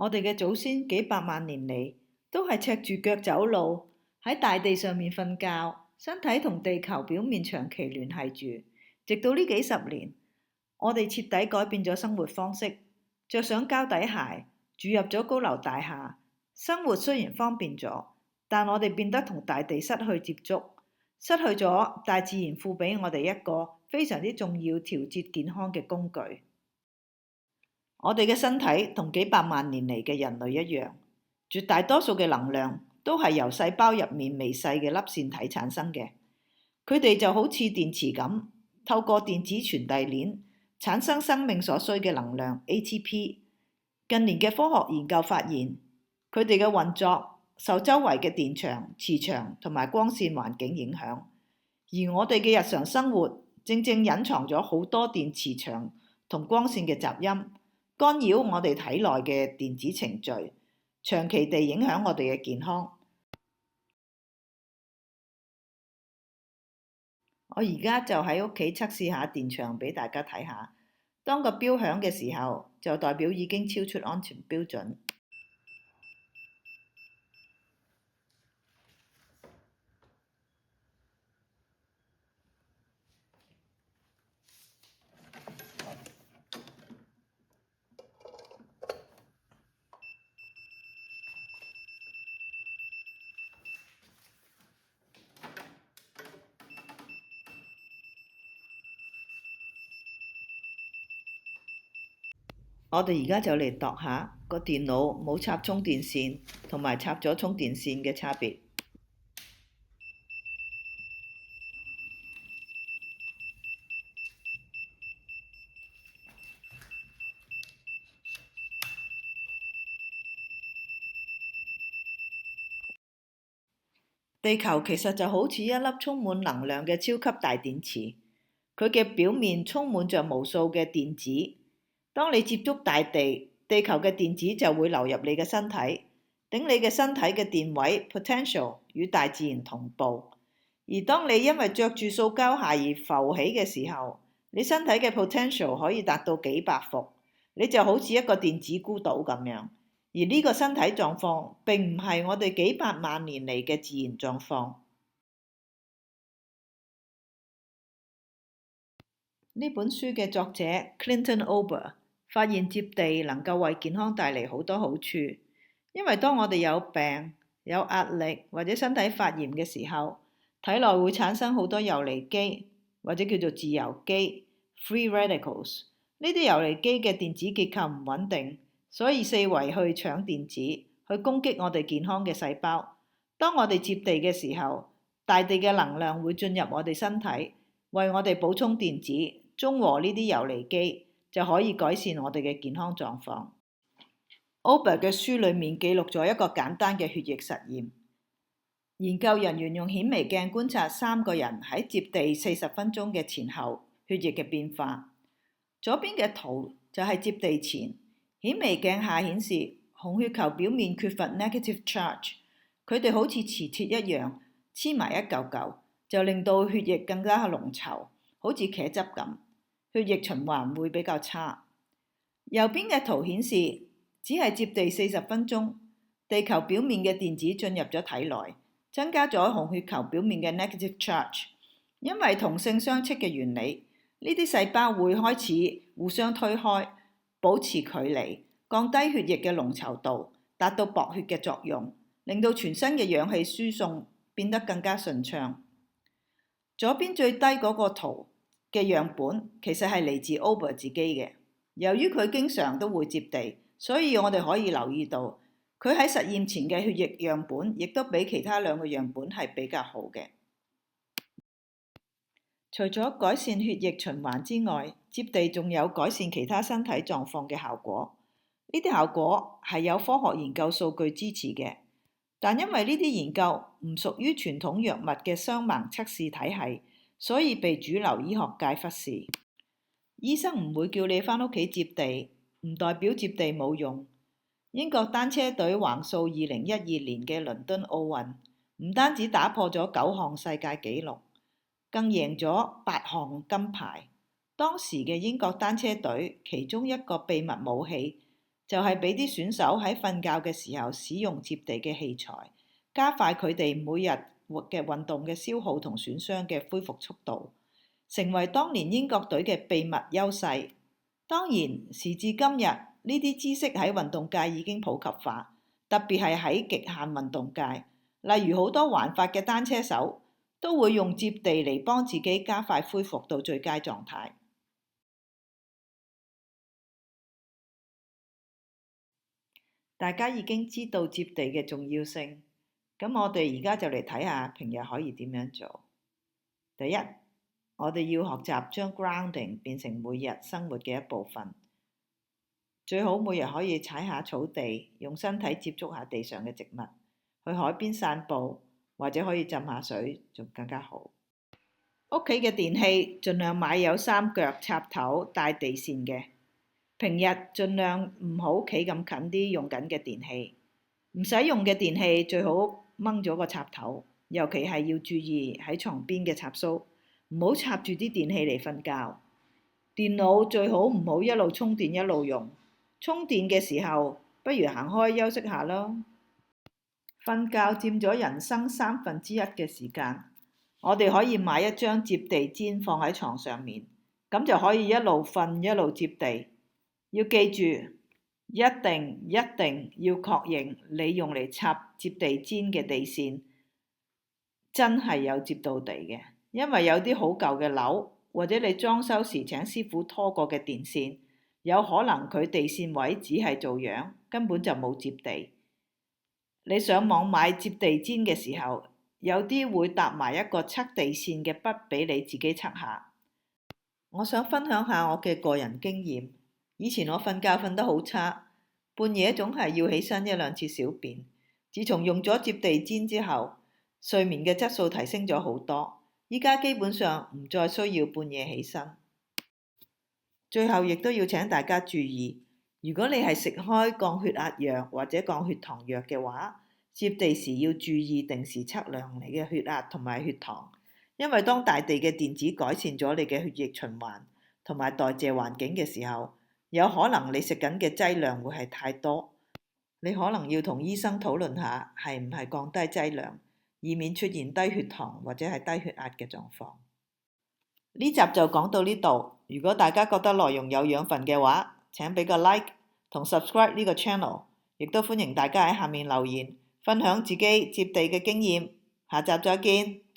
我哋嘅祖先幾百萬年嚟都係赤住腳走路，喺大地上面瞓覺，身體同地球表面長期聯繫住。直到呢幾十年，我哋徹底改變咗生活方式，着上膠底鞋，住入咗高樓大廈。生活雖然方便咗，但我哋變得同大地失去接觸，失去咗大自然賦俾我哋一個非常之重要調節健康嘅工具。我哋嘅身體同幾百萬年嚟嘅人類一樣，絕大多數嘅能量都係由細胞入面微細嘅粒線體產生嘅。佢哋就好似電池咁，透過電子傳遞鏈產生生命所需嘅能量 ATP。近年嘅科學研究發現，佢哋嘅運作受周圍嘅電場、磁場同埋光線環境影響，而我哋嘅日常生活正正隱藏咗好多電磁場同光線嘅雜音，干擾我哋體內嘅電子程序，長期地影響我哋嘅健康。我而家就喺屋企測試下電場俾大家睇下，當個錶響嘅時候，就代表已經超出安全標準。我哋而家就嚟度下個電腦冇插充電線同埋插咗充電線嘅差別。地球其實就好似一粒充滿能量嘅超級大電池，佢嘅表面充滿着無數嘅電子。當你接觸大地，地球嘅電子就會流入你嘅身體，等你嘅身體嘅電位 potential 與大自然同步。而當你因為着住塑膠鞋而浮起嘅時候，你身體嘅 potential 可以達到幾百伏，你就好似一個電子孤島咁樣。而呢個身體狀況並唔係我哋幾百萬年嚟嘅自然狀況。呢本書嘅作者 Clinton Ober 發現接地能夠為健康帶嚟好多好處，因為當我哋有病、有壓力或者身體發炎嘅時候，體內會產生好多游離基或者叫做自由基 （free radicals）。呢啲游離基嘅電子結構唔穩定，所以四圍去搶電子，去攻擊我哋健康嘅細胞。當我哋接地嘅時候，大地嘅能量會進入我哋身體，為我哋補充電子，中和呢啲游離基，就可以改善我哋嘅健康狀況。Ober 嘅書裡面記錄咗一個簡單嘅血液實驗，研究人員用顯微鏡觀察3個人喺接地40分鐘嘅前後血液嘅變化。左邊嘅圖就係接地前，顯微鏡下顯示紅血球表面缺乏 negative charge， 佢哋好似磁鐵一樣黐埋一嚿嚿，就令到血液更加濃稠，好似茄汁咁，血液循環會比較差。右邊嘅圖顯示只係接地40分鐘，地球表面嘅電子進入咗體內，增加咗紅血球表面嘅 negative charge。因為同性相斥嘅原理，呢啲細胞會開始互相推開，保持距離，降低血液嘅濃稠度，達到薄血嘅作用，令到全身嘅氧氣輸送變得更加順暢。左邊最低嗰個圖嘅樣本其實係嚟自 Ober 自己嘅。由於佢經常都會接地，所以我哋可以留意到佢喺實驗前嘅血液樣本亦都比其他2個樣本係比較好嘅。除咗改善血液循環之外，接地仲有改善其他身體狀況嘅效果。呢啲效果係有科學研究數據支持嘅，但因為呢啲研究唔屬於傳統藥物嘅雙盲測試體系，所以被主流醫學界忽視。醫生唔會叫你返屋企接地，唔代表接地冇用。英國單車隊橫掃2012年嘅倫敦奧運，唔單止打破咗9項世界紀錄，更贏咗8項金牌。當時嘅英國單車隊其中一個秘密武器就係俾啲選手喺瞓覺嘅時候使用接地嘅器材，加快佢哋每日嘅運動嘅消耗同損傷嘅恢復速度，成為當年英國隊嘅秘密優勢。當然，時至今日，呢啲知識喺運動界已經普及化，特別係喺極限運動界，例如好多環法嘅單車手都會用接地嚟幫自己加快恢復到最佳狀態。大家已經知道接地嘅重要性，咁我哋而家就嚟睇下平日可以點樣做。第一，我哋要學習將 grounding 變成每日生活嘅一部分，最好每日可以踩下草地，用身體接觸下地上嘅植物，去海邊散步，或者可以浸下水，仲更加好。屋企嘅電器盡量買有3腳插頭帶地線嘅。平日盡量唔好企咁近啲用緊嘅電器，唔使用嘅電器最好掹咗個插頭，尤其係要注意喺床邊嘅插蘇，唔好插住啲電器嚟瞓覺。電腦最好唔好一路充電一路用，充電嘅時候不如行開休息下啦。瞓覺佔咗人生1/3嘅時間，我哋可以買一張接地氈放喺床上面，咁就可以一路瞓一路接地。要記住，一定要確認你用嚟插接地氈嘅地線真係有接到地嘅，因為有啲好舊嘅樓，或者你裝修時請師傅拖過嘅電線，有可能佢地線位只係做樣，根本就冇接地。你上網買接地氈嘅時候，有啲會搭埋一個測地線嘅筆俾你自己測下。我想分享下我嘅個人經驗。以前我瞓覺瞓得好差，半夜總係要起身1-2次小便。自從用咗接地氈之後，睡眠嘅質素提升咗好多。依家基本上唔再需要半夜起身。最後亦都要請大家注意，如果你係食開降血壓藥或者降血糖藥嘅話，接地時要注意定時測量你嘅血壓同埋血糖，因為當大地嘅電子改善咗你嘅血液循環同埋代謝環境嘅時候，有可能你食緊嘅劑量會係太多，你可能要同醫生討論下係唔係降低劑量，以免出現低血糖或者係低血壓嘅狀況。呢集就講到呢度，如果大家覺得內容有養分嘅話，請俾個 like 同 subscribe 呢個 channel， 亦都歡迎大家喺下面留言，分享自己接地嘅經驗。下集再見。